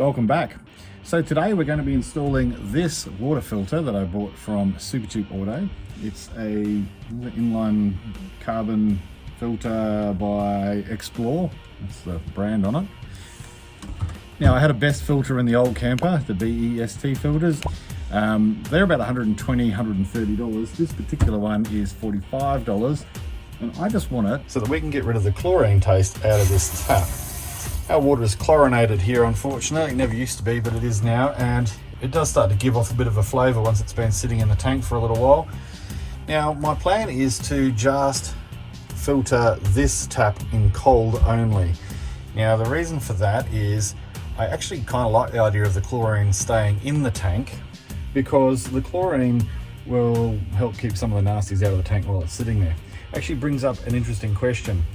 welcome back. So today we're going to be installing this water filter that I bought from Supercheap Auto. It's a inline carbon filter by Explore, that's the brand on it. Now I had a best filter in the old camper, the BEST filters. They're about $120, $130. This particular one is $45, and I just want it so that we can get rid of the chlorine taste out of this tap. Our water is chlorinated here, unfortunately. It never used to be, but it is now, and it does start to give off a bit of a flavour once it's been sitting in the tank for a little while. Now, my plan is to just filter this tap in cold only. Now, the reason for that is I actually kind of like the idea of the chlorine staying in the tank, because the chlorine will help keep some of the nasties out of the tank while it's sitting there. Actually brings up an interesting question.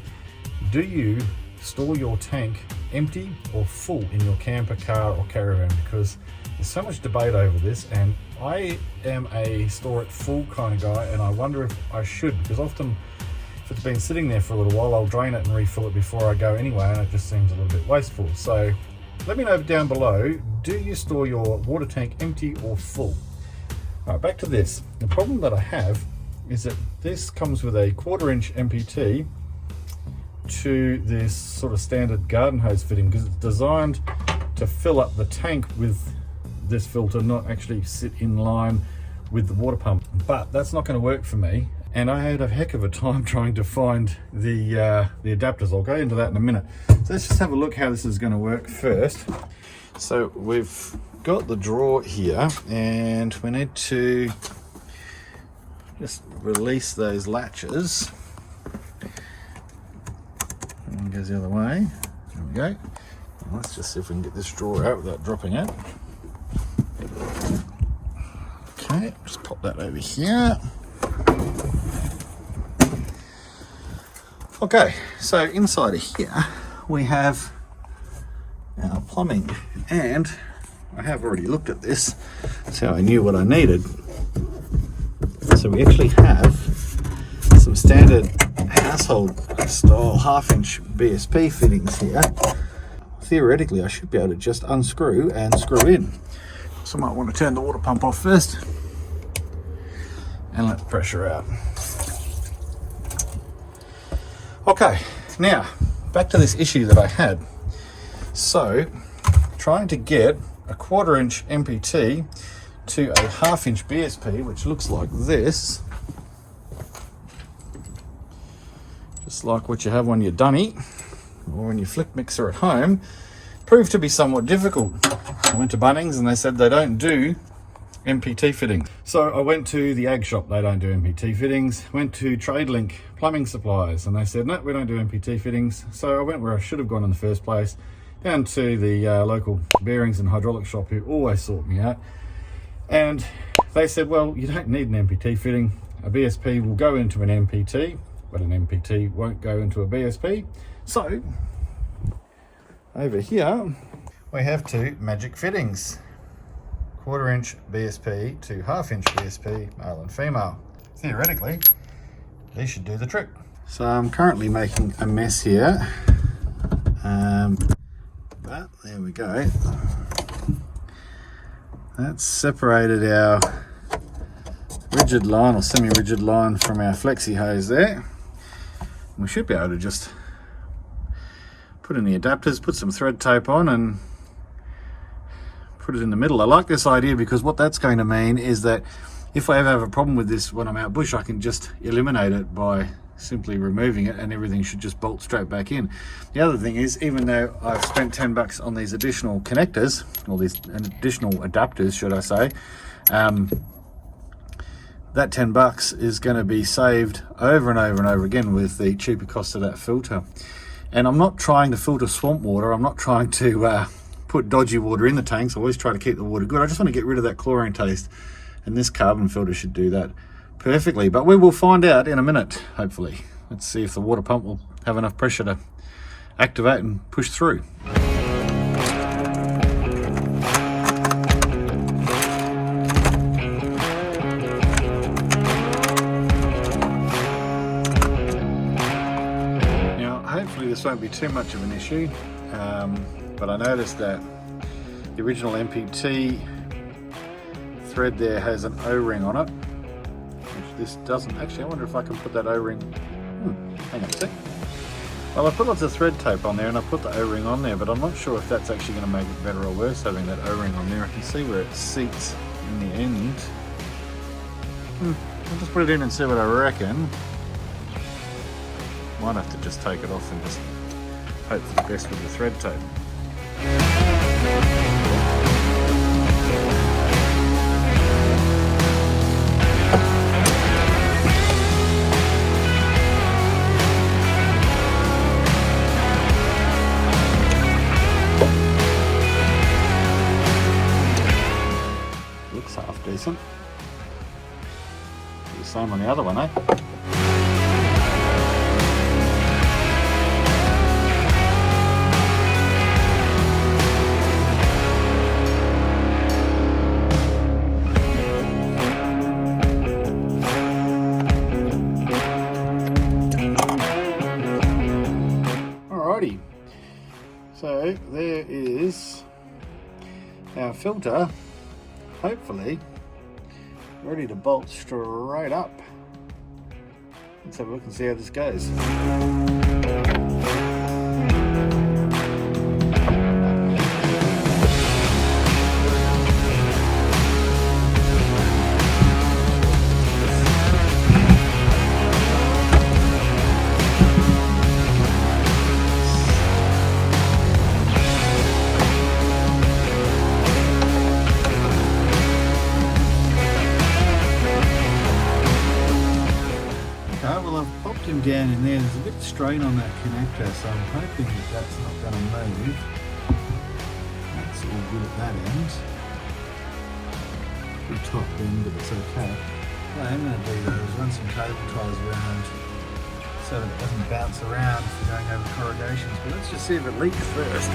Do you store your tank empty or full in your camper, car or caravan? Because there's so much debate over this, and I am a store it full kind of guy, and I wonder if I should, because often if it's been sitting there for a little while, I'll drain it and refill it before I go anyway, and it just seems a little bit wasteful. So let me know down below, do you store your water tank empty or full? All right, back to this. The problem that I have is that this comes with a 1/4 inch MPT to this sort of standard garden hose fitting, because it's designed to fill up the tank with this filter, not actually sit in line with the water pump. But that's not going to work for me, and I had a heck of a time trying to find the adapters. I'll go into that in a minute. So let's just have a look how this is going to work first. So we've got the drawer here, and we need to just release those latches. And goes the other way. There we go. Let's just see if we can get this drawer out without dropping it. Okay, just pop that over here. Okay, so inside of here we have our plumbing, and I have already looked at this. That's how I knew what I needed. So we actually have some standard household style 1/2 inch BSP fittings here. Theoretically, I should be able to just unscrew and screw in. So I might want to turn the water pump off first and let the pressure out. Okay, now back to this issue that I had. So trying to get a 1/4 inch MPT to a 1/2 inch BSP, which looks like this, just like what you have on your dunny or on your flick mixer at home, proved to be somewhat difficult. I went to Bunnings and they said they don't do MPT fittings. So I went to the ag shop, they don't do MPT fittings. Went to TradeLink Plumbing Supplies and they said, no, we don't do MPT fittings. So I went where I should have gone in the first place, down to the local bearings and hydraulic shop, who always sort me out. And they said, well, you don't need an MPT fitting. A BSP will go into an MPT, but an MPT won't go into a BSP. So over here we have two magic fittings, 1/4 inch BSP to 1/2 inch BSP, male and female. Theoretically, these should do the trick. So I'm currently making a mess here, but there we go. That's separated our rigid line or semi-rigid line from our flexi hose there. We should be able to just put in the adapters, put some thread tape on and put it in the middle. I like this idea because what that's going to mean is that if I ever have a problem with this when I'm out bush, I can just eliminate it by simply removing it, and everything should just bolt straight back in. The other thing is, even though I've spent $10 on these additional connectors, or these additional adapters should I say, that $10 is going to be saved over and over and over again with the cheaper cost of that filter. And I'm not trying to filter swamp water, I'm not trying to put dodgy water in the tanks. I always try to keep the water good. I just want to get rid of that chlorine taste, and this carbon filter should do that perfectly. But we will find out in a minute, hopefully. Let's see if the water pump will have enough pressure to activate and push through. Now hopefully this won't be too much of an issue, but I noticed that The original MPT thread there has an O-ring on it, which this doesn't. Actually, I wonder if I can put that O-ring. Hang on a sec. Well, I put lots of thread tape on there and I put the O-ring on there, but I'm not sure if that's actually going to make it better or worse having that O-ring on there. I can see where it seats in the end. I'll just put it in and see what I reckon. Might have to just take it off and just hope for the best with the thread tape. Looks half decent. The same on the other one, eh? Alrighty, so there is our filter, hopefully ready to bolt straight up. Let's have a look and see how this goes. Him down in there, there's a bit of strain on that connector, so I'm hoping that that's not going to move. That's all good at that end. Pretty top end, but it's okay. What I am going to do though is run some cable ties around so that it doesn't bounce around if you're going over corrugations, but let's just see if it leaks first.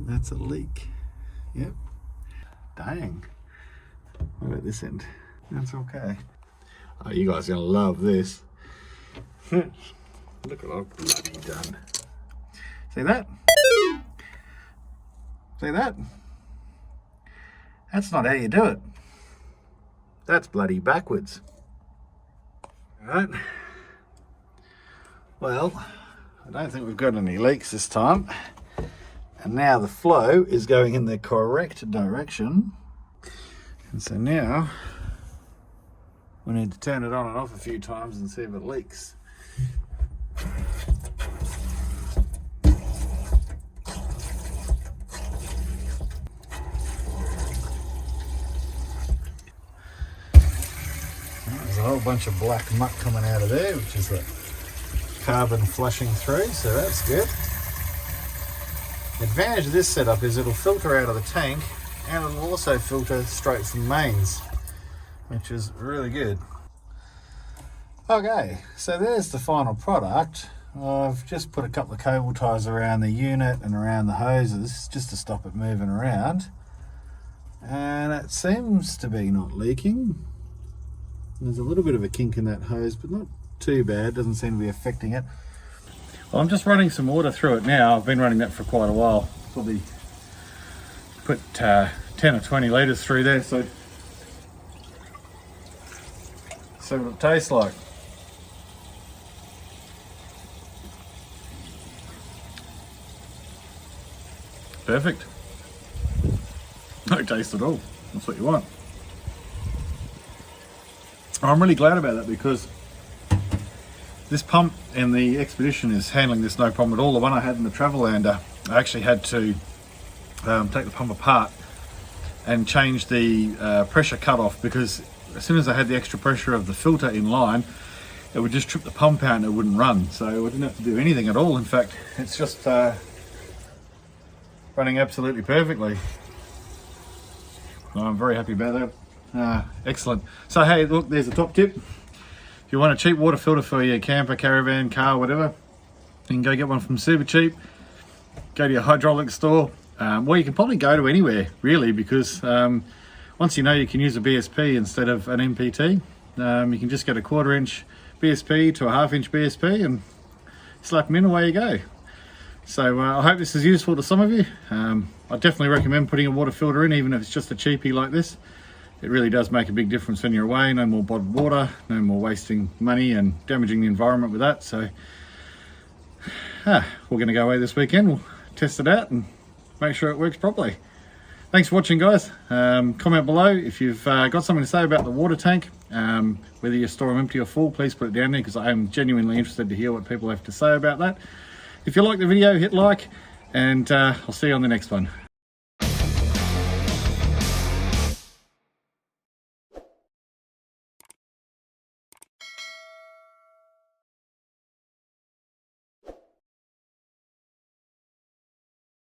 That's a leak. Yep. Dang. What about this end? That's okay. Oh, you guys are gonna love this. Look at what I've bloody done. See that? See that? That's not how you do it. That's bloody backwards. Alright. Well, I don't think we've got any leaks this time. And now the flow is going in the correct direction. And so now we need to turn it on and off a few times and see if it leaks. There's a whole bunch of black muck coming out of there, which is the carbon flushing through, so that's good. The advantage of this setup is it'll filter out of the tank and it'll also filter straight from mains, which is really good. Okay, so there's the final product. I've just put a couple of cable ties around the unit and around the hoses just to stop it moving around, and it seems to be not leaking. There's a little bit of a kink in that hose, but not too bad, doesn't seem to be affecting it. Well, I'm just running some water through it now. I've been running that for quite a while. Probably put 10 or 20 litres through there, so see what it tastes like. Perfect. No taste at all. That's what you want. I'm really glad about that because this pump in the Xpedition is handling this no problem at all. The one I had in the Travelander, I actually had to take the pump apart and change the pressure cutoff, because as soon as I had the extra pressure of the filter in line, it would just trip the pump out and it wouldn't run. So I didn't have to do anything at all. In fact, it's just running absolutely perfectly. I'm very happy about that. Excellent. So hey, look, there's a top tip. If you want a cheap water filter for your camper, caravan, car, whatever, you can go get one from Supercheap. Go to your hydraulic store, well, you can probably go to anywhere really, because once you know you can use a BSP instead of an MPT, you can just get a 1/4 inch BSP to a 1/2 inch BSP and slap them in, away you go. So I hope this is useful to some of you. I definitely recommend putting a water filter in, even if it's just a cheapie like this. It really does make a big difference when you're away. No more bottled water, no more wasting money and damaging the environment with that. So we're going to go away this weekend. We'll test it out and make sure it works properly. Thanks for watching, guys. Comment below if you've got something to say about the water tank. Whether you store them empty or full, please put it down there, because I am genuinely interested to hear what people have to say about that. If you like the video, hit like, and I'll see you on the next one.